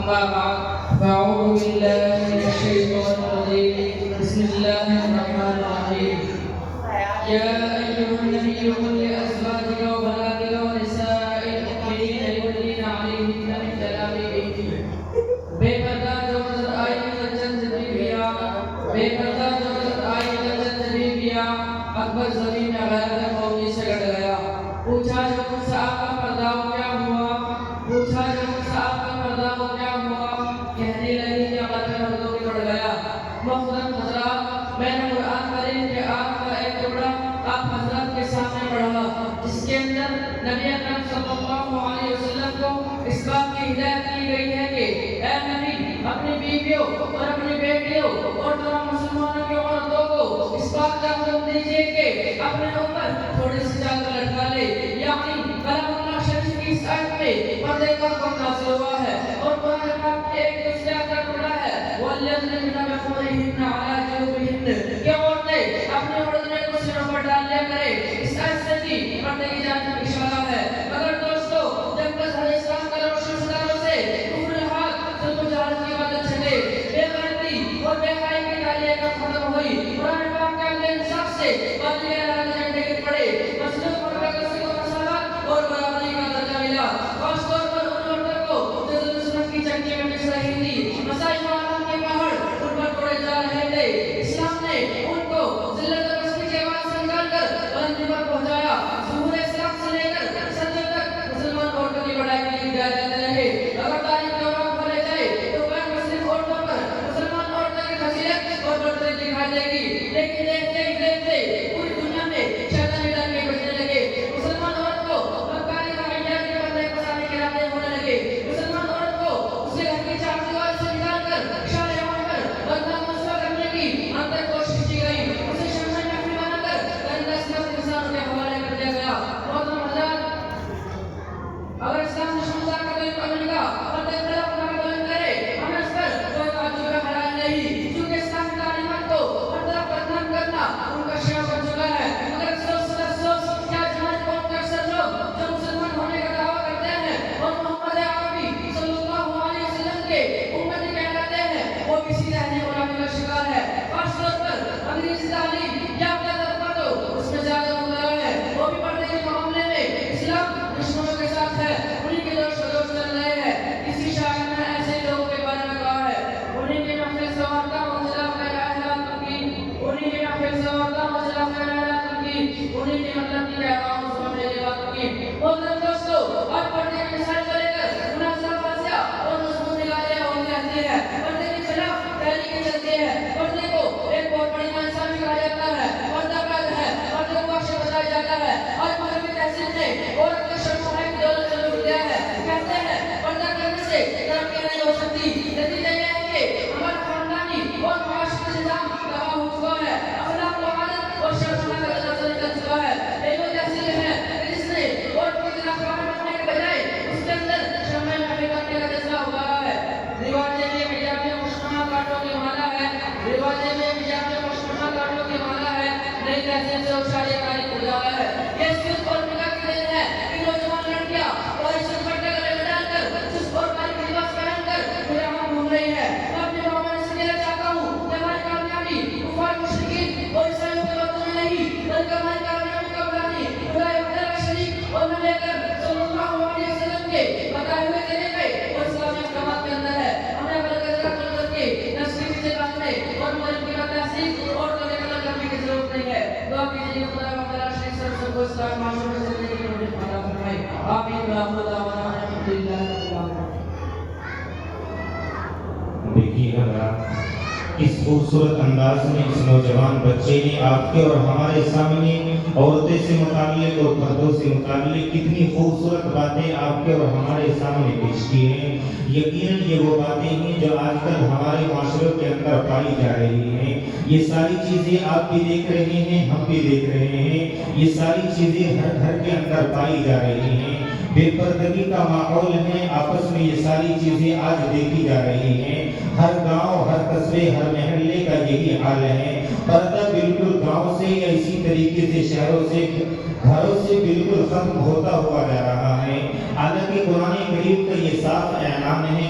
أما بعد فأعوذ بالله من الشيطان الرجيم بسم الله الرحمن الرحيم يا أيها النبي قل لأزواجك وبناتك ونساء المؤمنين يدنين عليهن من جلابيبهن بے پردہ جو نظر آئی چند بیویاں بے پردہ جو نظر آئی چند بیویاں اکبر زمین میں غیرت قومی سے گڑ گیا پوچھا جو مجھ سے آپ کا پردہ کیا ہوا پوچھا جو مجھ سے آپ کا پردہ کیا ہوا کہنے لگی کہ قلب مردوں کی بڑھ گیا محترم حضرات میں نے قرآن کریم کے آپ کا ایک ٹکڑا آپ حضرات کے سامنے پڑھا جس کے اندر نبی اکرم صلی اللہ علیہ وسلم کو اس بات کی ہدایت کی گئی ہے کہ اے نبی اپنی بیویوں اور اپنی بیٹیوں اور تمام مسلمانوں کی عورتوں کو اس بات کا حکم دیجیے کہ اپنے اوپر تھوڑی سی چادر لٹکا لے یعنی کلام اللہ شریف کی اس آیت میں پردے کا حکم نازل ہوا ہے اور قرآن پاک کے ایک دوسرے کا ٹکڑا ہے وَلْيَضْرِبْنَ بِخُمُرِهِنَّ عَلَى جُيُوبِهِنَّ کہ عورتیں اپنے اوڑھنے کو سروں پر ڈال لیا کرے اس آیت سے بھی پردے کی جانب اشارہ ہے مگر دوستو جب تک اسلام کا روشن ستاروں سے کفر الحال ظلم و جہالت کی عبادت چھٹے بے غیرتی اور بے حیائی کی تعلیم کا ختم ہوئی قرآن پاک کے اہل انصاف سے بدلے ارادہ جھنڈے گر پڑے مظلوم اور بےکسی کو مساوات اور برابری کا درجہ ملا خاص طور پر ان عورتوں کو جو ظلم کی چنکی میں پس رہی تھی مسائل معلوم کے پہاڑ ان پر توڑے جا رہے تھے اسلام نے ان کو ذلت اور پستی کے آواز سے نکال کر بلندی پر پہنچایا ظہور اسلام سے لے کر صدیوں تک مسلمان عورتوں کی بڑائی کے لیے ہدایت دیتے رہے اگر تاریخ کے دوران کھولے جائے تو غیر مسلم عورتوں پر مسلمان عورتوں کی فضیلت اور برتری دکھائی دے گی لیکن دیکھتے ہی دیکھتے پوری دنیا میں شیطانی ڈنکے بجنے لگے مسلمان عورت کو مکاری کا معیار کے بندے پسانے کے راستے ہونے لگے مسلمان عورت کو اسے گھر کی چار دیوار سے نکال کر اشارے ہونے پر بدنام رسوا کرنے کی انتر کوشش کی گئی اسے شمشان محفل بنا کر گندہ سمت انسانوں کے حوالے کر دیا گیا محترم حضرات اگر اسلام دشمنوں کا کوئی عمل کا اور خلاف نہ بلند کرے ہمیں اس پر کوئی تعجب کا حلال نہیں کیونکہ اسلام کی تعلیمات کو ہر طرف بدنام کرنا ان کا شعار بن چکا ہے مگر افسوس کیا جماعت قوم کے اکثر لوگ جو مسلمان ہونے کا دعویٰ کرتے ہیں اور محمد عربی صلی اللہ علیہ وسلم کے امتی کہلاتے ہیں وہ کسی ذہنی غلامی کا شکار ہے خاص طور پر انگریزی تعلیم یافتہ طبقہ تو اس میں زیادہ مبتلا ہے وہ بھی پڑھنے کے معاملے میں اسلام دشمنوں کے ساتھ ہے انہیں کے دوست چل رہے ہیں کسی شاعر نے ایسے لوگوں کے بارے میں کہا ہے انہیں کی محفل سنوارتا ہوں خلاف اعلان کی انہیں کی محفل سنوارتا ہوں خلاف اعلان کی انہیں کے مطلب کی کہہ رہا ہوں سب میری بات کی محترم دوستو آج پردے کی مثال کو لے کر مناظرہ بازیاں اور مضمون نگاریاں ہوتی رہتی ہے پردے کے خلاف تحریکیں چلتی ہے پردے کو ایک بہت بڑی ناانصافی کہا جاتا ہے پردہ قید ہے پردے کو وحشت بتایا جاتا ہے آج مذہبی تہذیب نے عورت کے شرم و حیا کی دولت سے لوٹ لیا ہے کہتے ہیں پردہ کرنے سے ترقی نہیں ہو سکتی نتیجہ یہ ہے کہ ہمارا خاندانی اور معاشرتی نظام تباہ ہو چکا ہے اخلاق و عادت اور شرمانہ کا درجہ سے نکل چکا ہے یہ وہ تہذیب ہے جس نے عورت کی طرح خانہ بننے کے بجائے اس کے اندر شمع محفل کرنے کا جذبہ ابھارا ہے رواجیں میں حجاب میں خوشنما کانٹوں کی مالا ہے رواجیں میں حجاب میں خوشنما کانٹوں کی مالا ہے نئی تہذیب سے اچھالے تاریخ اجالا ہے یہ صرف اور نگاہ کی دین ہے کہ نوجوان لڑکیاں اور اس دوپٹے گلے میں ڈال کر جس اور باریک لباس پہن کر پورے عام گھوم رہی ہے میں اپنے مومن سے کہنا چاہتا ہوں کہ ہماری کامیابی کفار مشرکین اور عیسائیوں کے وقت میں نہیں بلکہ ہماری کامیابی کا بلانی خدائے وحدہ شریف اور نبی اکرم صلی اللہ علیہ وسلم کے بتائے ہوئے طریقے اور اسلامی احکامات کے اندر ہے ہمیں اپنے گزرا کر کے نسلی کی باتیں اور مولوی کا تحصیل اور تو قدر کرنے کی ضرورت نہیں ہے دعا کیجیے خدا وحدہ شریف سب کو اسلام معاشرے میں زندگی کی روٹی عطا فرمائے آمین برحمتہ الحمدللہ رب العالمین دیکھیے حضرات اس خوبصورت انداز میں اس نوجوان بچے نے آپ کے اور ہمارے سامنے عورتیں سے متعلق اور پردوں سے متعلق کتنی خوبصورت باتیں آپ کے اور ہمارے سامنے پیش کی ہیں یقیناً یہ وہ باتیں ہیں جو آج کل ہمارے معاشروں کے اندر پائی جا رہی ہیں یہ ساری چیزیں آپ بھی دیکھ رہے ہیں ہم بھی دیکھ رہے ہیں یہ ساری چیزیں ہر گھر کے اندر پائی جا رہی ہیں بے پردگی کا ماحول ہے آپس میں یہ ساری چیزیں آج دیکھی جا رہی ہیں ہر گاؤں ہر قصبے ہر محلے کا یہی حال ہے پردہ بالکل گاؤں سے یا اسی طریقے سے شہروں سے گھروں سے بالکل ختم ہوتا ہوا جا رہا ہے حالانکہ قرآن کریم کا یہ صاف اعلان ہے